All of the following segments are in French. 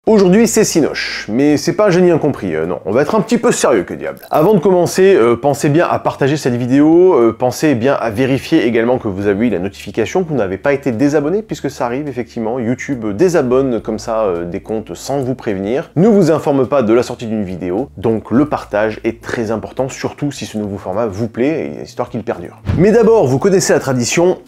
Aujourd'hui c'est Cinoche, mais c'est pas un génie incompris, non, on va être un petit peu sérieux que diable. Avant de commencer, pensez bien à partager cette vidéo, pensez bien à vérifier également que vous avez eu la notification, que vous n'avez pas été désabonné, puisque ça arrive effectivement, YouTube désabonne comme ça des comptes sans vous prévenir, ne vous informe pas de la sortie d'une vidéo, donc le partage est très important, surtout si ce nouveau format vous plaît, histoire qu'il perdure. Mais d'abord, vous connaissez la tradition,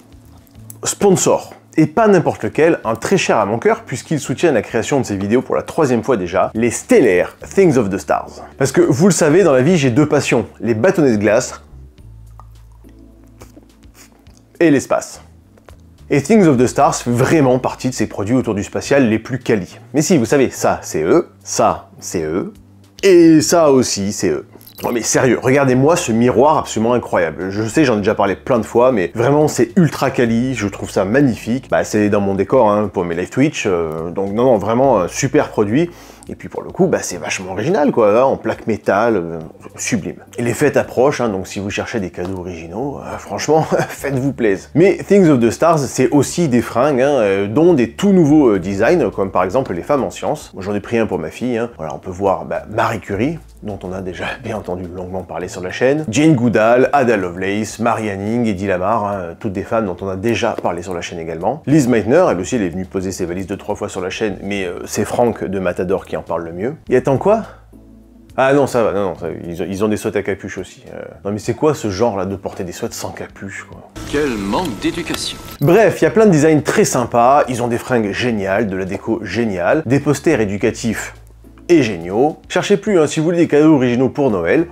sponsor. Et pas n'importe lequel, un très cher à mon cœur, puisqu'il soutient la création de ces vidéos pour la 3e fois déjà, les stellaires Things of the Stars. Parce que, vous le savez, dans la vie, j'ai deux passions, les bâtonnets de glace et l'espace. Et Things of the Stars fait vraiment partie de ces produits autour du spatial les plus quali. Mais si, vous savez, ça, c'est eux, ça, c'est eux, et ça aussi, c'est eux. Non mais sérieux, regardez-moi ce miroir absolument incroyable. Je sais, j'en ai déjà parlé plein de fois, mais vraiment c'est ultra quali, je trouve ça magnifique. Bah c'est dans mon décor hein, pour mes live Twitch, donc non, vraiment un super produit. Et puis pour le coup, bah c'est vachement original quoi, là, en plaque métal, sublime. Et les fêtes approchent, hein, donc si vous cherchez des cadeaux originaux, franchement, faites-vous plaisir. Mais Things of the Stars, c'est aussi des fringues, hein, dont des tout nouveaux designs, comme par exemple les femmes en sciences. Moi j'en ai pris un pour ma fille, hein. Voilà, on peut voir Marie Curie, dont on a déjà bien entendu longuement parler sur la chaîne, Jane Goodall, Ada Lovelace, Mary Anning, Eddie Lamar, hein, toutes des femmes dont on a déjà parlé sur la chaîne également. Liz Meitner, elle aussi, elle est venue poser ses valises 2-3 fois sur la chaîne, mais c'est Franck de Matador qui en parle le mieux. Et attends quoi? Ah non, ça va, non, ils ont des sweats à capuche aussi. Non mais c'est quoi ce genre là de porter des sweats sans capuche quoi? Quel manque d'éducation. Bref, il y a plein de designs très sympas, ils ont des fringues géniales, de la déco géniale, des posters éducatifs et géniaux. Cherchez plus, hein, si vous voulez des cadeaux originaux pour Noël,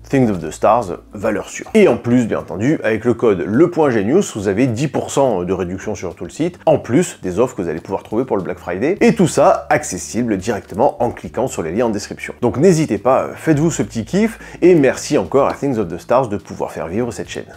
Things of the Stars, valeur sûre. Et en plus, bien entendu, avec le code LEPOINTGENIUS, vous avez 10% de réduction sur tout le site, en plus des offres que vous allez pouvoir trouver pour le Black Friday, et tout ça accessible directement en cliquant sur les liens en description. Donc n'hésitez pas, faites-vous ce petit kiff, et merci encore à Things of the Stars de pouvoir faire vivre cette chaîne.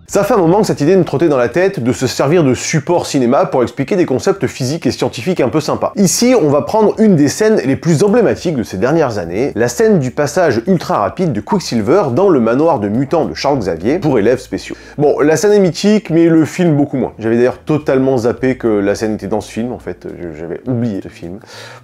Ça fait un moment que cette idée me trottait dans la tête de se servir de support cinéma pour expliquer des concepts physiques et scientifiques un peu sympas. Ici, on va prendre une des scènes les plus emblématiques de ces dernières années, la scène du passage ultra rapide de Quicksilver dans le manoir de mutants de Charles Xavier pour élèves spéciaux. Bon, la scène est mythique, mais le film beaucoup moins. J'avais d'ailleurs totalement zappé que la scène était dans ce film, en fait, j'avais oublié ce film.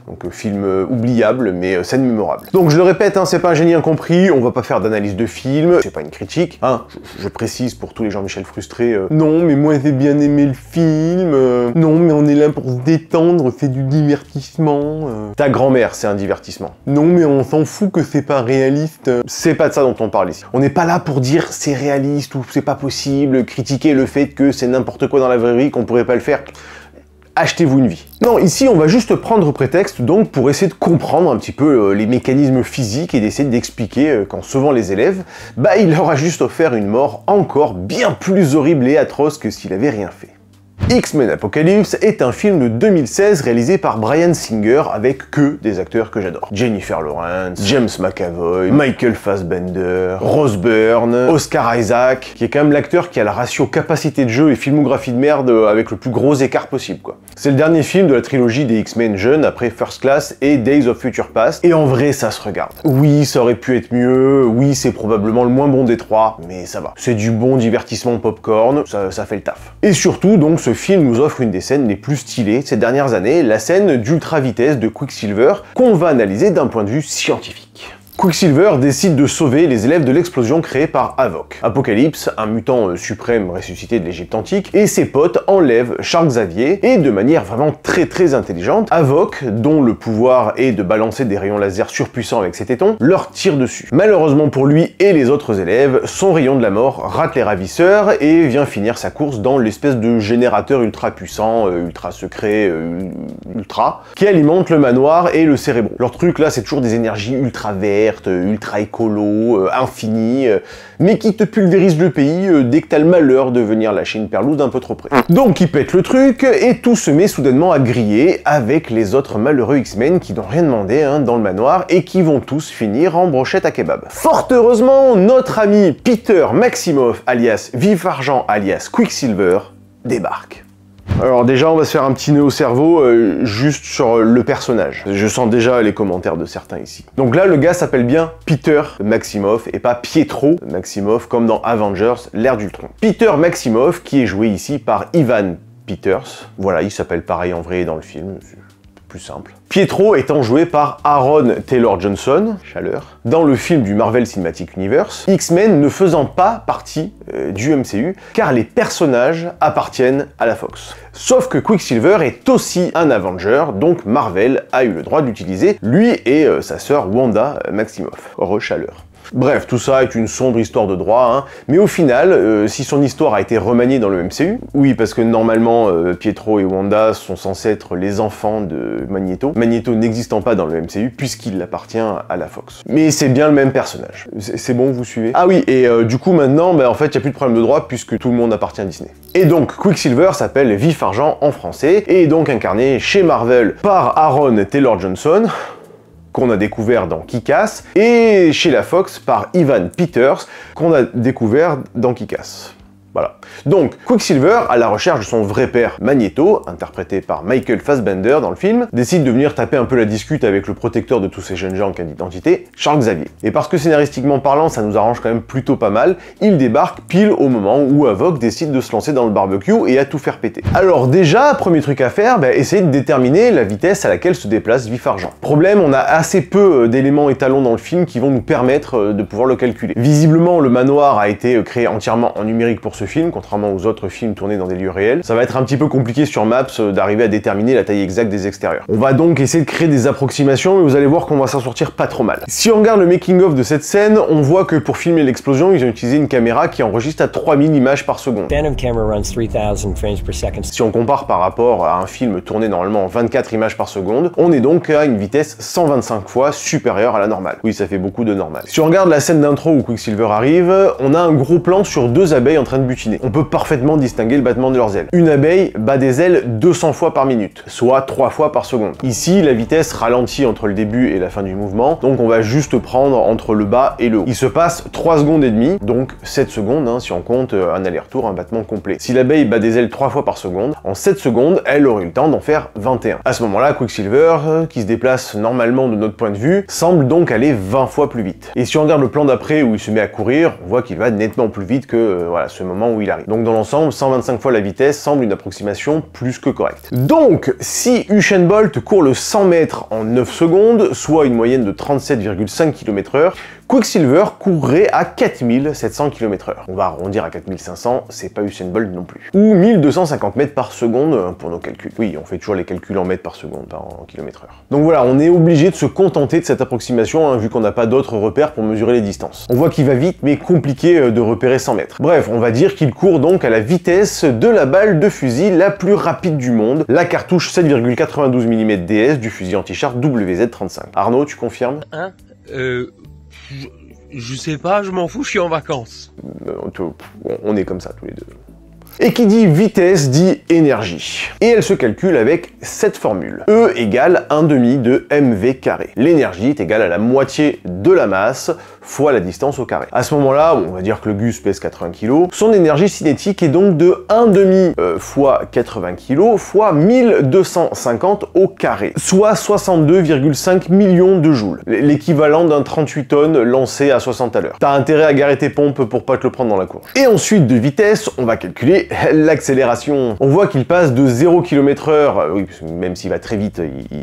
Donc film oubliable, mais scène mémorable. Donc je le répète, hein, c'est pas un génie incompris, on va pas faire d'analyse de film, c'est pas une critique, hein, je précise pour tous les gens Michel frustré, non mais moi j'ai bien aimé le film, non mais on est là pour se détendre, c'est du divertissement. Ta grand-mère c'est un divertissement. Non mais on s'en fout que c'est pas réaliste. C'est pas de ça dont on parle ici. On n'est pas là pour dire c'est réaliste ou c'est pas possible, critiquer le fait que c'est n'importe quoi dans la vraie vie, qu'on pourrait pas le faire. Achetez-vous une vie. Non, ici on va juste prendre prétexte donc pour essayer de comprendre un petit peu les mécanismes physiques et d'essayer d'expliquer qu'en sauvant les élèves, bah il leur a juste offert une mort encore bien plus horrible et atroce que s'il avait rien fait. X-Men Apocalypse est un film de 2016 réalisé par Bryan Singer avec que des acteurs que j'adore. Jennifer Lawrence, James McAvoy, Michael Fassbender, Rose Byrne, Oscar Isaac, qui est quand même l'acteur qui a la ratio capacité de jeu et filmographie de merde avec le plus gros écart possible quoi. C'est le dernier film de la trilogie des X-Men jeunes après First Class et Days of Future Past, et en vrai ça se regarde. Oui, ça aurait pu être mieux, oui c'est probablement le moins bon des trois, mais ça va. C'est du bon divertissement popcorn, ça fait le taf. Et surtout donc ce film nous offre une des scènes les plus stylées de ces dernières années, la scène d'ultra vitesse de Quicksilver, qu'on va analyser d'un point de vue scientifique. Quicksilver décide de sauver les élèves de l'explosion créée par Havok. Apocalypse, un mutant suprême ressuscité de l'Égypte antique, et ses potes enlèvent Charles Xavier, et de manière vraiment très intelligente, Havok, dont le pouvoir est de balancer des rayons laser surpuissants avec ses tétons, leur tire dessus. Malheureusement pour lui et les autres élèves, son rayon de la mort rate les ravisseurs et vient finir sa course dans l'espèce de générateur ultra puissant, ultra secret, ultra, qui alimente le manoir et le cérébro. Leur truc là, c'est toujours des énergies ultra vertes, ultra écolo, infini, mais qui te pulvérise le pays dès que t'as le malheur de venir lâcher une perlouse d'un peu trop près. Donc il pète le truc, et tout se met soudainement à griller avec les autres malheureux X-Men qui n'ont rien demandé hein, dans le manoir, et qui vont tous finir en brochette à kebab. Fort heureusement, notre ami Peter Maximoff, alias Vif Argent, alias Quicksilver, débarque. Alors déjà, on va se faire un petit nœud au cerveau juste sur le personnage. Je sens déjà les commentaires de certains ici. Donc là, le gars s'appelle bien Peter Maximoff et pas Pietro Maximoff comme dans Avengers, l'ère d'Ultron. Peter Maximoff qui est joué ici par Ivan Peters. Voilà, il s'appelle pareil en vrai dans le film. Plus simple. Pietro étant joué par Aaron Taylor Johnson, chaleur, dans le film du Marvel Cinematic Universe, X-Men ne faisant pas partie du MCU, car les personnages appartiennent à la Fox. Sauf que Quicksilver est aussi un Avenger, donc Marvel a eu le droit de l'utiliser, lui et sa sœur Wanda Maximoff. Chaleur. Bref, tout ça est une sombre histoire de droit, hein. Mais au final, si son histoire a été remaniée dans le MCU, oui, parce que normalement, Pietro et Wanda sont censés être les enfants de Magneto, Magneto n'existant pas dans le MCU, puisqu'il appartient à la Fox. Mais c'est bien le même personnage. C'est bon, vous suivez? Ah oui, et du coup, maintenant, en fait, il n'y a plus de problème de droit, puisque tout le monde appartient à Disney. Et donc, Quicksilver s'appelle Vif Argent en français, et est donc incarné chez Marvel par Aaron Taylor Johnson, qu'on a découvert dans Kick-Ass, et chez la Fox par Ivan Peters, qu'on a découvert dans Kick-Ass. Voilà. Donc, Quicksilver, à la recherche de son vrai père Magneto, interprété par Michael Fassbender dans le film, décide de venir taper un peu la discute avec le protecteur de tous ces jeunes gens en quête d'identité, Charles Xavier. Et parce que scénaristiquement parlant, ça nous arrange quand même plutôt pas mal, il débarque pile au moment où Havok décide de se lancer dans le barbecue et à tout faire péter. Alors déjà, premier truc à faire, essayer de déterminer la vitesse à laquelle se déplace Vif Argent. Problème, on a assez peu d'éléments étalons dans le film qui vont nous permettre de pouvoir le calculer. Visiblement, le manoir a été créé entièrement en numérique pour ce film, contrairement aux autres films tournés dans des lieux réels. Ça va être un petit peu compliqué sur Maps d'arriver à déterminer la taille exacte des extérieurs. On va donc essayer de créer des approximations, mais vous allez voir qu'on va s'en sortir pas trop mal. Si on regarde le making-of de cette scène, on voit que pour filmer l'explosion, ils ont utilisé une caméra qui enregistre à 3000 images par seconde. Phantom camera runs 3000 frames per second. Si on compare par rapport à un film tourné normalement en 24 images par seconde, on est donc à une vitesse 125 fois supérieure à la normale. Oui, ça fait beaucoup de normal. Si on regarde la scène d'intro où Quicksilver arrive, on a un gros plan sur deux abeilles en train de butiner. On peut parfaitement distinguer le battement de leurs ailes. Une abeille bat des ailes 200 fois par minute, soit 3 fois par seconde. Ici, la vitesse ralentit entre le début et la fin du mouvement, donc on va juste prendre entre le bas et le haut. Il se passe 3 secondes et demie, donc 7 secondes, hein, si on compte un aller-retour, un battement complet. Si l'abeille bat des ailes 3 fois par seconde, en 7 secondes, elle aurait eu le temps d'en faire 21. À ce moment-là, Quicksilver, qui se déplace normalement de notre point de vue, semble donc aller 20 fois plus vite. Et si on regarde le plan d'après où il se met à courir, on voit qu'il va nettement plus vite que voilà, ce moment où il arrive. Donc dans l'ensemble, 125 fois la vitesse semble une approximation plus que correcte. Donc, si Usain Bolt court le 100 mètres en 9 secondes, soit une moyenne de 37,5 km/h, Quicksilver courrait à 4700 km/h. On va arrondir à 4500, c'est pas Usain Bolt non plus. Ou 1250 mètres par seconde pour nos calculs. Oui, on fait toujours les calculs en mètres par seconde, pas en km/h. Donc voilà, on est obligé de se contenter de cette approximation, hein, vu qu'on n'a pas d'autres repères pour mesurer les distances. On voit qu'il va vite, mais compliqué de repérer 100 mètres. Bref, on va dire qu'il court donc à la vitesse de la balle de fusil la plus rapide du monde, la cartouche 7,92 mm DS du fusil anti-char WZ-35. Arnaud, tu confirmes? Hein? Je sais pas, je m'en fous, je suis en vacances. On est comme ça tous les deux. Et qui dit vitesse dit énergie. Et elle se calcule avec cette formule. E égale 1/2 de mv carré. L'énergie est égale à la moitié de la masse fois la distance au carré. À ce moment-là, on va dire que le Gus pèse 80 kg. Son énergie cinétique est donc de 1/2 fois 80 kg fois 1250 au carré, soit 62,5 millions de joules. L'équivalent d'un 38 tonnes lancé à 60 à l'heure. T'as intérêt à garer tes pompes pour pas te le prendre dans la courge. Et ensuite de vitesse, on va calculer l'accélération. On voit qu'il passe de 0 km/h, oui, même s'il va très vite,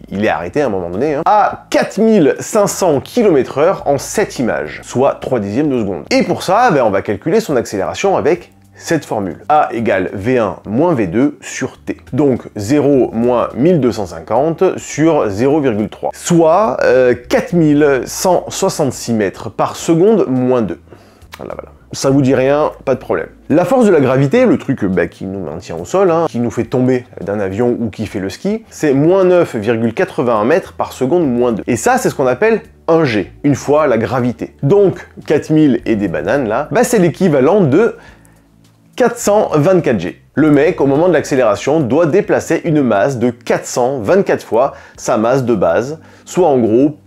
il est arrêté à un moment donné, hein, à 4500 km/h en 7 images, soit 3/10 de seconde. Et pour ça, on va calculer son accélération avec cette formule. A égale V1 moins V2 sur T. Donc 0 moins 1250 sur 0,3. Soit 4166 mètres par seconde moins 2. Voilà. Ça vous dit rien, pas de problème. La force de la gravité, le truc qui nous maintient au sol, hein, qui nous fait tomber d'un avion ou qui fait le ski, c'est moins 9,81 mètres par seconde moins 2. Et ça, c'est ce qu'on appelle un G, une fois la gravité. Donc 4000 et des bananes là, c'est l'équivalent de 424 G. Le mec, au moment de l'accélération, doit déplacer une masse de 424 fois sa masse de base, soit en gros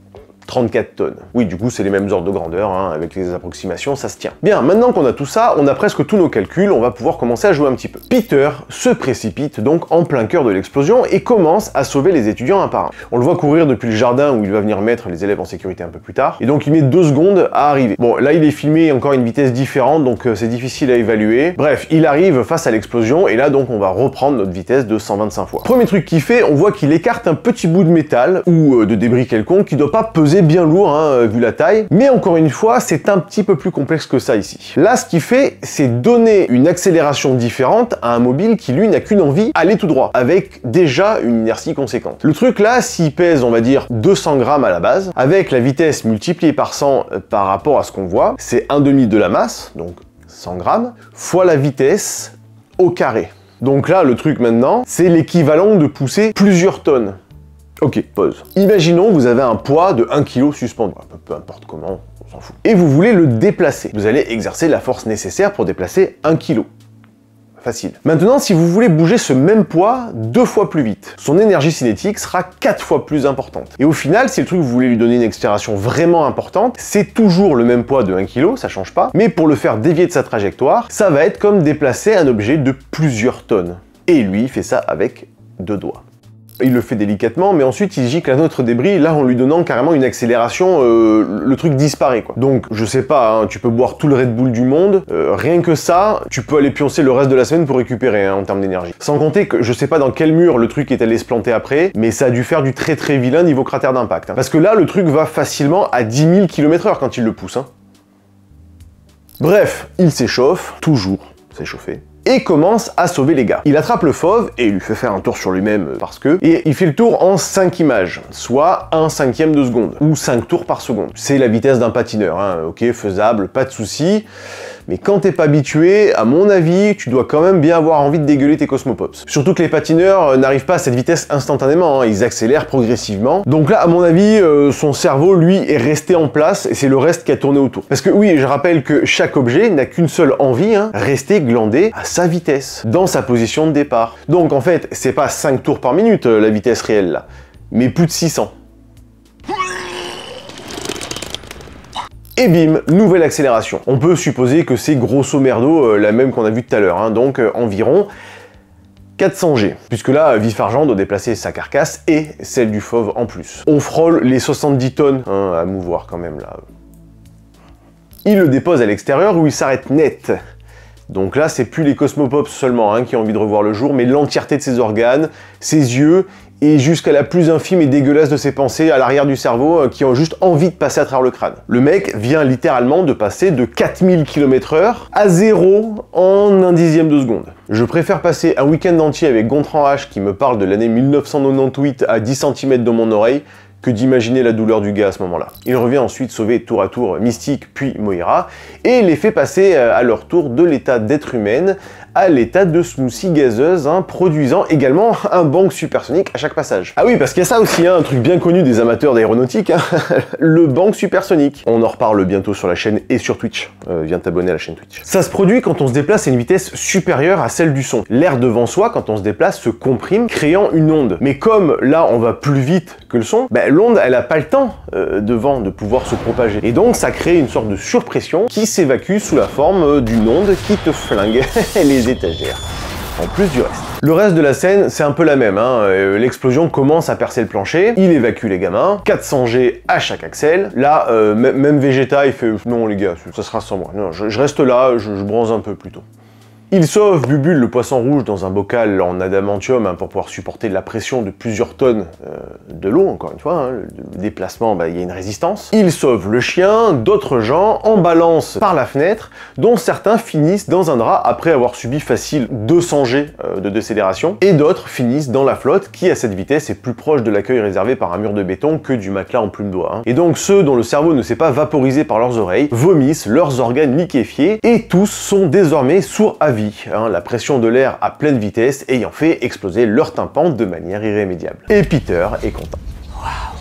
34 tonnes. Oui, du coup, c'est les mêmes ordres de grandeur, hein, avec les approximations, ça se tient. Bien, maintenant qu'on a tout ça, on a presque tous nos calculs, on va pouvoir commencer à jouer un petit peu. Peter se précipite donc en plein cœur de l'explosion et commence à sauver les étudiants un par un. On le voit courir depuis le jardin où il va venir mettre les élèves en sécurité un peu plus tard, et donc il met 2 secondes à arriver. Bon, là il est filmé encore à une vitesse différente, donc c'est difficile à évaluer. Bref, il arrive face à l'explosion, et là donc on va reprendre notre vitesse de 125 fois. Premier truc qu'il fait, on voit qu'il écarte un petit bout de métal, ou de débris quelconque, qui doit pas peser bien lourd, hein, vu la taille, mais encore une fois, c'est un petit peu plus complexe que ça ici. Là, ce qu'il fait, c'est donner une accélération différente à un mobile qui, lui, n'a qu'une envie, aller tout droit, avec déjà une inertie conséquente. Le truc là, s'il pèse, on va dire, 200 grammes à la base, avec la vitesse multipliée par 100 par rapport à ce qu'on voit, c'est 1/2 de la masse, donc 100 grammes, fois la vitesse au carré. Donc là, le truc maintenant, c'est l'équivalent de pousser plusieurs tonnes. Ok, pause. Imaginons que vous avez un poids de 1 kg suspendu, peu importe comment, on s'en fout. Et vous voulez le déplacer. Vous allez exercer la force nécessaire pour déplacer 1 kg. Facile. Maintenant, si vous voulez bouger ce même poids 2 fois plus vite, son énergie cinétique sera 4 fois plus importante. Et au final, si le truc vous voulez lui donner une accélération vraiment importante, c'est toujours le même poids de 1 kg, ça change pas, mais pour le faire dévier de sa trajectoire, ça va être comme déplacer un objet de plusieurs tonnes. Et lui, il fait ça avec 2 doigts. Il le fait délicatement, mais ensuite il gicle un autre débris, là en lui donnant carrément une accélération, le truc disparaît quoi. Donc je sais pas, hein, tu peux boire tout le Red Bull du monde, rien que ça, tu peux aller pioncer le reste de la semaine pour récupérer hein, en termes d'énergie. Sans compter que je sais pas dans quel mur le truc est allé se planter après, mais ça a dû faire du très très vilain niveau cratère d'impact. Hein. Parce que là le truc va facilement à 10 000 km/h quand il le pousse. Hein. Bref, il s'échauffe, toujours s'échauffer, et commence à sauver les gars. Il attrape le fauve et il lui fait faire un tour sur lui-même parce que... Et il fait le tour en 5 images, soit 1/5 de seconde, ou 5 tours par seconde. C'est la vitesse d'un patineur, hein. Ok, faisable, pas de souci. Mais quand t'es pas habitué, à mon avis, tu dois quand même bien avoir envie de dégueuler tes Cosmopops. Surtout que les patineurs n'arrivent pas à cette vitesse instantanément, hein. Ils accélèrent progressivement. Donc là, à mon avis, son cerveau, lui, est resté en place et c'est le reste qui a tourné autour. Parce que oui, je rappelle que chaque objet n'a qu'une seule envie, hein, rester glandé à sa vitesse, dans sa position de départ. Donc en fait, c'est pas 5 tours par minute la vitesse réelle là, mais plus de 600. Et bim, nouvelle accélération. On peut supposer que c'est grosso merdo la même qu'on a vue tout à l'heure, hein, donc environ 400 G, puisque là, Vif Argent doit déplacer sa carcasse et celle du fauve en plus. On frôle les 70 tonnes hein, à mouvoir quand même là. Il le dépose à l'extérieur où il s'arrête net. Donc là, c'est plus les Cosmopops seulement hein, qui ont envie de revoir le jour, mais l'entièreté de ses organes, ses yeux, et jusqu'à la plus infime et dégueulasse de ses pensées à l'arrière du cerveau qui ont juste envie de passer à travers le crâne. Le mec vient littéralement de passer de 4000 km/h à 0 en 1/10 de seconde. Je préfère passer un week-end entier avec Gontran H qui me parle de l'année 1998 à 10 cm de mon oreille que d'imaginer la douleur du gars à ce moment-là. Il revient ensuite sauver tour à tour Mystique puis Moira et les fait passer à leur tour de l'état d'être humaine à l'état de smoothie gazeuse, hein, produisant également un bang supersonique à chaque passage. Ah oui, parce qu'il y a ça aussi, hein, un truc bien connu des amateurs d'aéronautique, hein, le bang supersonique. On en reparle bientôt sur la chaîne et sur Twitch. Viens t'abonner à la chaîne Twitch. Ça se produit quand on se déplace à une vitesse supérieure à celle du son. L'air devant soi, quand on se déplace, se comprime, créant une onde. Mais comme là, on va plus vite que le son, ben, l'onde, elle a pas le temps devant de pouvoir se propager. Et donc, ça crée une sorte de surpression qui s'évacue sous la forme d'une onde qui te flingue les étagères, en plus du reste. Le reste de la scène, c'est un peu la même, hein. L'explosion commence à percer le plancher, il évacue les gamins, 400 G à chaque axelle. Là, même Vegeta, il fait « Non les gars, ça sera sans moi, non, je reste là, je bronze un peu plutôt ». Il sauve Bubule le poisson rouge dans un bocal en adamantium hein, pour pouvoir supporter la pression de plusieurs tonnes de l'eau, encore une fois, hein, le déplacement, bah, il y a une résistance. Il sauve le chien, d'autres gens en balance par la fenêtre, dont certains finissent dans un drap après avoir subi facile 200 G de décélération, et d'autres finissent dans la flotte qui à cette vitesse est plus proche de l'accueil réservé par un mur de béton que du matelas en plume d'oie. Hein. Et donc ceux dont le cerveau ne s'est pas vaporisé par leurs oreilles vomissent leurs organes liquéfiés et tous sont désormais sourds à vie. Hein, la pression de l'air à pleine vitesse ayant fait exploser leur tympan de manière irrémédiable. Et Peter est content. Wow.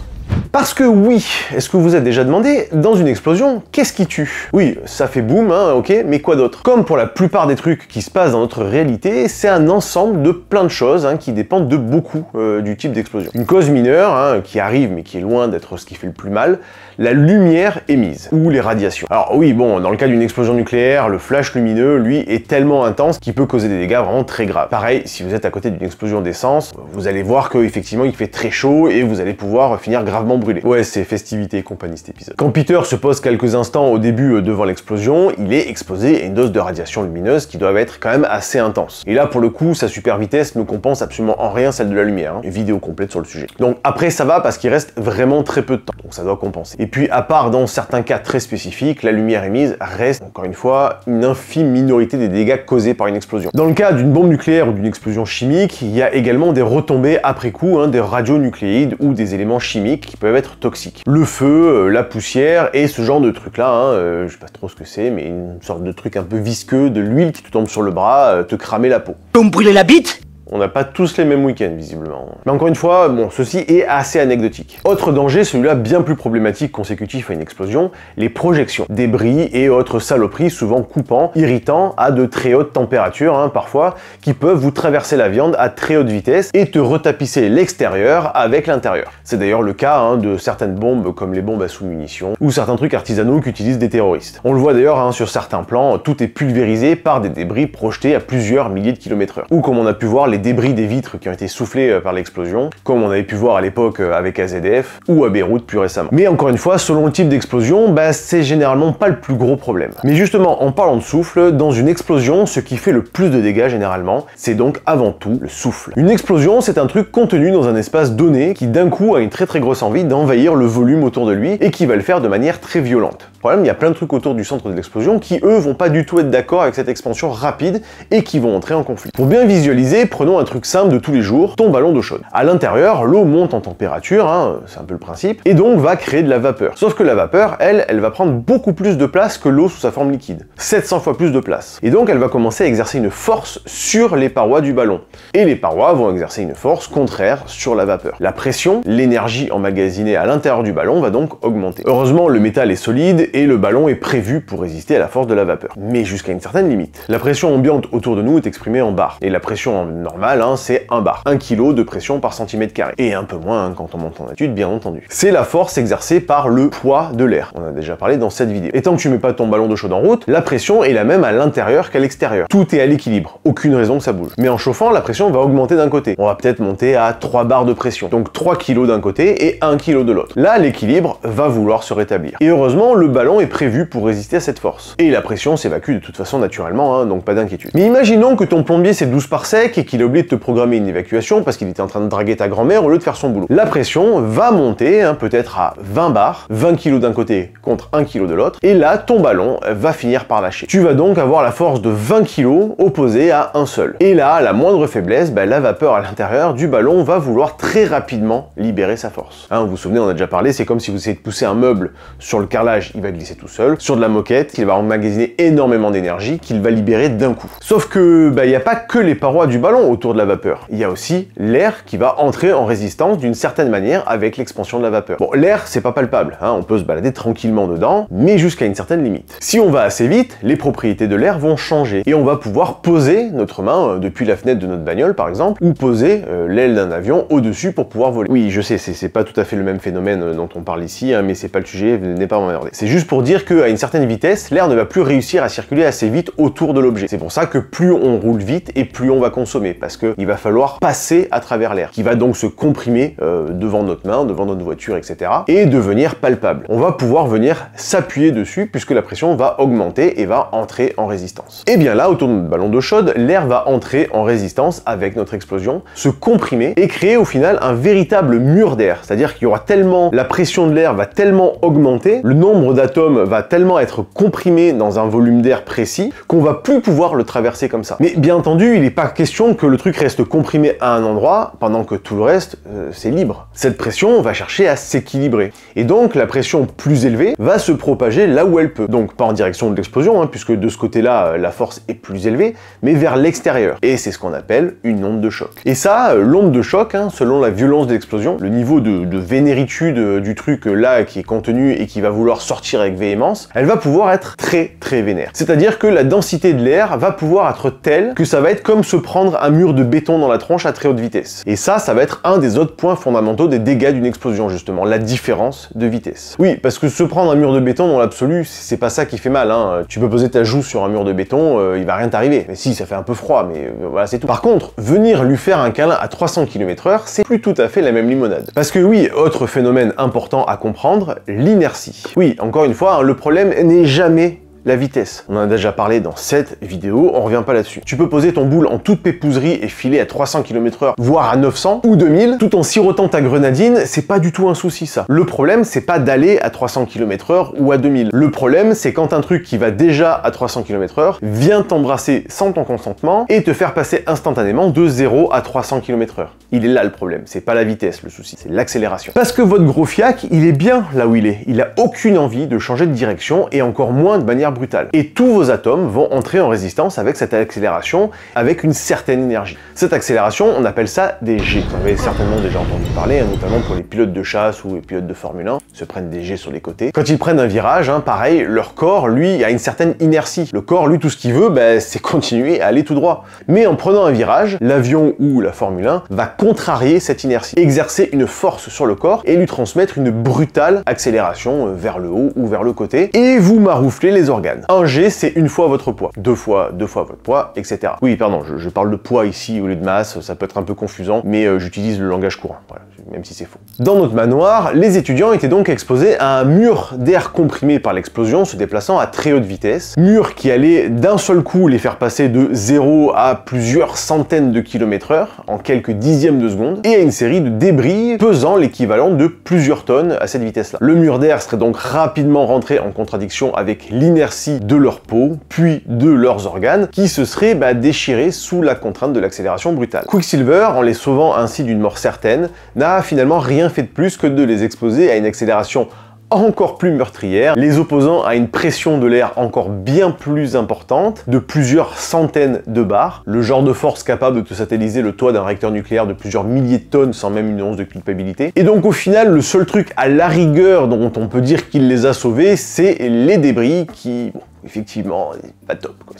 Parce que oui, est-ce que vous vous êtes déjà demandé, dans une explosion, qu'est-ce qui tue? Oui, ça fait boum, hein, ok, mais quoi d'autre? Comme pour la plupart des trucs qui se passent dans notre réalité, c'est un ensemble de plein de choses hein, qui dépendent de beaucoup du type d'explosion. Une cause mineure, hein, qui arrive mais qui est loin d'être ce qui fait le plus mal, la lumière émise, ou les radiations. Alors oui, bon, dans le cas d'une explosion nucléaire, le flash lumineux, lui, est tellement intense qu'il peut causer des dégâts vraiment très graves. Pareil, si vous êtes à côté d'une explosion d'essence, vous allez voir qu'effectivement il fait très chaud et vous allez pouvoir finir gravement brûlé. Ouais, c'est festivité et compagnie cet épisode. Quand Peter se pose quelques instants au début devant l'explosion, il est exposé à une dose de radiation lumineuse qui doit être quand même assez intense. Et là, pour le coup, sa super vitesse ne compense absolument en rien celle de la lumière. Hein. Une vidéo complète sur le sujet. Donc après, ça va parce qu'il reste vraiment très peu de temps, donc ça doit compenser. Et puis, à part dans certains cas très spécifiques, la lumière émise reste, encore une fois, une infime minorité des dégâts causés par une explosion. Dans le cas d'une bombe nucléaire ou d'une explosion chimique, il y a également des retombées après coup, hein, des radionucléides ou des éléments chimiques qui peuvent être toxiques. Le feu, la poussière et ce genre de truc-là, hein, je sais pas trop ce que c'est, mais une sorte de truc un peu visqueux, de l'huile qui te tombe sur le bras, te cramer la peau. Peut me brûler la bite? On n'a pas tous les mêmes week-ends, visiblement. Mais encore une fois, bon, ceci est assez anecdotique. Autre danger, celui-là bien plus problématique consécutif à une explosion, les projections. Débris et autres saloperies, souvent coupants, irritants, à de très hautes températures, hein, parfois, qui peuvent vous traverser la viande à très haute vitesse et te retapisser l'extérieur avec l'intérieur. C'est d'ailleurs le cas hein, de certaines bombes, comme les bombes à sous-munitions, ou certains trucs artisanaux qu'utilisent des terroristes. On le voit d'ailleurs hein, sur certains plans, tout est pulvérisé par des débris projetés à plusieurs milliers de kilomètres/heure. Ou comme on a pu voir les débris des vitres qui ont été soufflés par l'explosion, comme on avait pu voir à l'époque avec AZF, ou à Beyrouth plus récemment. Mais encore une fois, selon le type d'explosion, bah, c'est généralement pas le plus gros problème. Mais justement, en parlant de souffle, dans une explosion, ce qui fait le plus de dégâts généralement, c'est donc avant tout le souffle. Une explosion, c'est un truc contenu dans un espace donné qui d'un coup a une très grosse envie d'envahir le volume autour de lui et qui va le faire de manière très violente. Le problème, il y a plein de trucs autour du centre de l'explosion qui, eux, vont pas du tout être d'accord avec cette expansion rapide et qui vont entrer en conflit. Pour bien visualiser, prenons un truc simple de tous les jours, ton ballon d'eau chaude. À l'intérieur, l'eau monte en température, hein, c'est un peu le principe, et donc va créer de la vapeur. Sauf que la vapeur, elle va prendre beaucoup plus de place que l'eau sous sa forme liquide. 700 fois plus de place. Et donc, elle va commencer à exercer une force sur les parois du ballon. Et les parois vont exercer une force contraire sur la vapeur. La pression, l'énergie emmagasinée à l'intérieur du ballon va donc augmenter. Heureusement, le métal est solide et le ballon est prévu pour résister à la force de la vapeur. Mais jusqu'à une certaine limite. La pression ambiante autour de nous est exprimée en bar. Et la pression normale, hein, c'est 1 bar. 1 kg de pression par centimètre carré. Et un peu moins hein, quand on monte en altitude, bien entendu. C'est la force exercée par le poids de l'air. On a déjà parlé dans cette vidéo. Et tant que tu mets pas ton ballon d'eau chaude en route, la pression est la même à l'intérieur qu'à l'extérieur. Tout est à l'équilibre. Aucune raison que ça bouge. Mais en chauffant, la pression va augmenter d'un côté. On va peut-être monter à 3 barres de pression. Donc 3 kg d'un côté et 1 kg de l'autre. Là, l'équilibre va vouloir se rétablir. Et heureusement, le ballon est prévu pour résister à cette force. Et la pression s'évacue de toute façon naturellement, hein, donc pas d'inquiétude. Mais imaginons que ton plombier s'est 12 par sec et qu'il a oublié de te programmer une évacuation parce qu'il était en train de draguer ta grand-mère au lieu de faire son boulot. La pression va monter, hein, peut-être à 20 bars, 20 kg d'un côté contre 1 kg de l'autre, et là, ton ballon va finir par lâcher. Tu vas donc avoir la force de 20 kg opposée à un seul. Et là, à la moindre faiblesse, bah, la vapeur à l'intérieur du ballon va vouloir très rapidement libérer sa force. Hein, vous vous souvenez, on a déjà parlé, c'est comme si vous essayez de pousser un meuble sur le carrelage, il va glisser tout seul. Sur de la moquette, il va emmagasiner énormément d'énergie qu'il va libérer d'un coup. Sauf que, bah, il n'y a pas que les parois du ballon autour de la vapeur. Il y a aussi l'air qui va entrer en résistance d'une certaine manière avec l'expansion de la vapeur. Bon, l'air, c'est pas palpable, hein, on peut se balader tranquillement dedans, mais jusqu'à une certaine limite. Si on va assez vite, les propriétés de l'air vont changer et on va pouvoir poser notre main depuis la fenêtre de notre bagnole, par exemple, ou poser l'aile d'un avion au-dessus pour pouvoir voler. Oui, je sais, c'est pas tout à fait le même phénomène dont on parle ici, hein, mais c'est pas le sujet, venez pas m'emmerder. C'est juste pour dire qu'à une certaine vitesse, l'air ne va plus réussir à circuler assez vite autour de l'objet. C'est pour ça que plus on roule vite et plus on va consommer, parce qu'il va falloir passer à travers l'air, qui va donc se comprimer devant notre main, devant notre voiture, etc. et devenir palpable. On va pouvoir venir s'appuyer dessus puisque la pression va augmenter et va entrer en résistance. Et bien là, autour de notre ballon d'eau chaude, l'air va entrer en résistance avec notre explosion, se comprimer et créer au final un véritable mur d'air. C'est-à-dire qu'il y aura tellement, la pression de l'air va tellement augmenter, le nombre d'atomes l'atome va tellement être comprimé dans un volume d'air précis qu'on va plus pouvoir le traverser comme ça. Mais bien entendu, il n'est pas question que le truc reste comprimé à un endroit pendant que tout le reste, c'est libre. Cette pression va chercher à s'équilibrer. Et donc, la pression plus élevée va se propager là où elle peut. Donc, pas en direction de l'explosion, hein, puisque de ce côté-là, la force est plus élevée, mais vers l'extérieur. Et c'est ce qu'on appelle une onde de choc. Et ça, l'onde de choc, hein, selon la violence de l'explosion, le niveau de vénéritude du truc là qui est contenu et qui va vouloir sortir avec véhémence, elle va pouvoir être très très vénère. C'est-à-dire que la densité de l'air va pouvoir être telle que ça va être comme se prendre un mur de béton dans la tronche à très haute vitesse. Et ça va être un des autres points fondamentaux des dégâts d'une explosion justement, la différence de vitesse. Oui, parce que se prendre un mur de béton dans l'absolu, c'est pas ça qui fait mal, hein. Tu peux poser ta joue sur un mur de béton, il va rien t'arriver. Mais si, ça fait un peu froid, mais voilà, c'est tout. Par contre, venir lui faire un câlin à 300 km/h, c'est plus tout à fait la même limonade. Parce que oui, autre phénomène important à comprendre, l'inertie. Oui, encore une fois, hein, le problème n'est jamais la vitesse. On en a déjà parlé dans cette vidéo, on revient pas là-dessus. Tu peux poser ton boule en toute pépouserie et filer à 300 km/h, voire à 900 ou 2000, tout en sirotant ta grenadine, c'est pas du tout un souci ça. Le problème, c'est pas d'aller à 300 km/h ou à 2000. Le problème, c'est quand un truc qui va déjà à 300 km/h vient t'embrasser sans ton consentement et te faire passer instantanément de 0 à 300 km/h. Il est là le problème, c'est pas la vitesse le souci, c'est l'accélération. Parce que votre gros fiac, il est bien là où il est. Il a aucune envie de changer de direction et encore moins de manière brutale. Et tous vos atomes vont entrer en résistance avec cette accélération, avec une certaine énergie. Cette accélération, on appelle ça des G. Vous en avez certainement déjà entendu parler, hein, notamment pour les pilotes de chasse ou les pilotes de Formule 1, se prennent des G sur les côtés. Quand ils prennent un virage, hein, pareil, leur corps, lui, a une certaine inertie. Le corps, lui, tout ce qu'il veut, c'est continuer à aller tout droit. Mais en prenant un virage, l'avion ou la Formule 1 va contrarier cette inertie, exercer une force sur le corps et lui transmettre une brutale accélération vers le haut ou vers le côté, et vous marouflez les organes. Un G, c'est une fois votre poids, deux fois votre poids, etc. Oui, pardon, je parle de poids ici au lieu de masse, ça peut être un peu confusant, mais j'utilise le langage courant, voilà, même si c'est faux. Dans notre manoir, les étudiants étaient donc exposés à un mur d'air comprimé par l'explosion se déplaçant à très haute vitesse, mur qui allait d'un seul coup les faire passer de 0 à plusieurs centaines de km/h en quelques dixièmes de seconde, et à une série de débris pesant l'équivalent de plusieurs tonnes à cette vitesse-là. Le mur d'air serait donc rapidement rentré en contradiction avec l'inertie de leur peau, puis de leurs organes, qui se seraient déchirés sous la contrainte de l'accélération brutale. Quicksilver, en les sauvant ainsi d'une mort certaine, n'a finalement rien fait de plus que de les exposer à une accélération encore plus meurtrière, les opposant à une pression de l'air encore bien plus importante, de plusieurs centaines de bars, le genre de force capable de te satelliser le toit d'un réacteur nucléaire de plusieurs milliers de tonnes sans même une once de culpabilité. Et donc au final, le seul truc à la rigueur dont on peut dire qu'il les a sauvés, c'est les débris qui, bon, effectivement, pas top, quoi.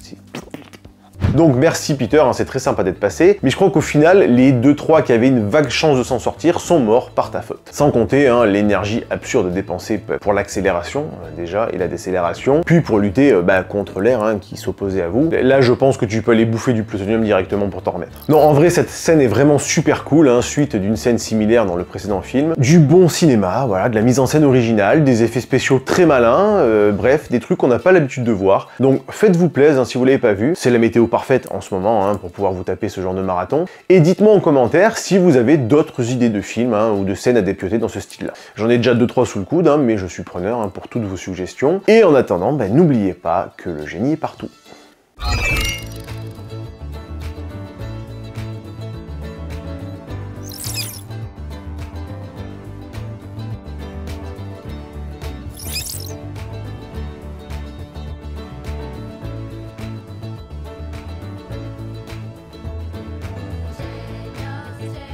Donc merci Peter, hein, c'est très sympa d'être passé, mais je crois qu'au final, les 2-3 qui avaient une vague chance de s'en sortir sont morts par ta faute. Sans compter hein, l'énergie absurde dépensée pour l'accélération, déjà, et la décélération, puis pour lutter contre l'air hein, qui s'opposait à vous. Là, je pense que tu peux aller bouffer du plutonium directement pour t'en remettre. Non, en vrai, cette scène est vraiment super cool, hein, suite d'une scène similaire dans le précédent film. Du bon cinéma, voilà, de la mise en scène originale, des effets spéciaux très malins, bref, des trucs qu'on n'a pas l'habitude de voir. Donc faites-vous plaisir hein, si vous l'avez pas vu, c'est la météo parfaite en ce moment hein, pour pouvoir vous taper ce genre de marathon. Et dites-moi en commentaire si vous avez d'autres idées de films hein, ou de scènes à dépioter dans ce style-là. J'en ai déjà 2-3 sous le coude, hein, mais je suis preneur hein, pour toutes vos suggestions. Et en attendant, n'oubliez pas que le génie est partout.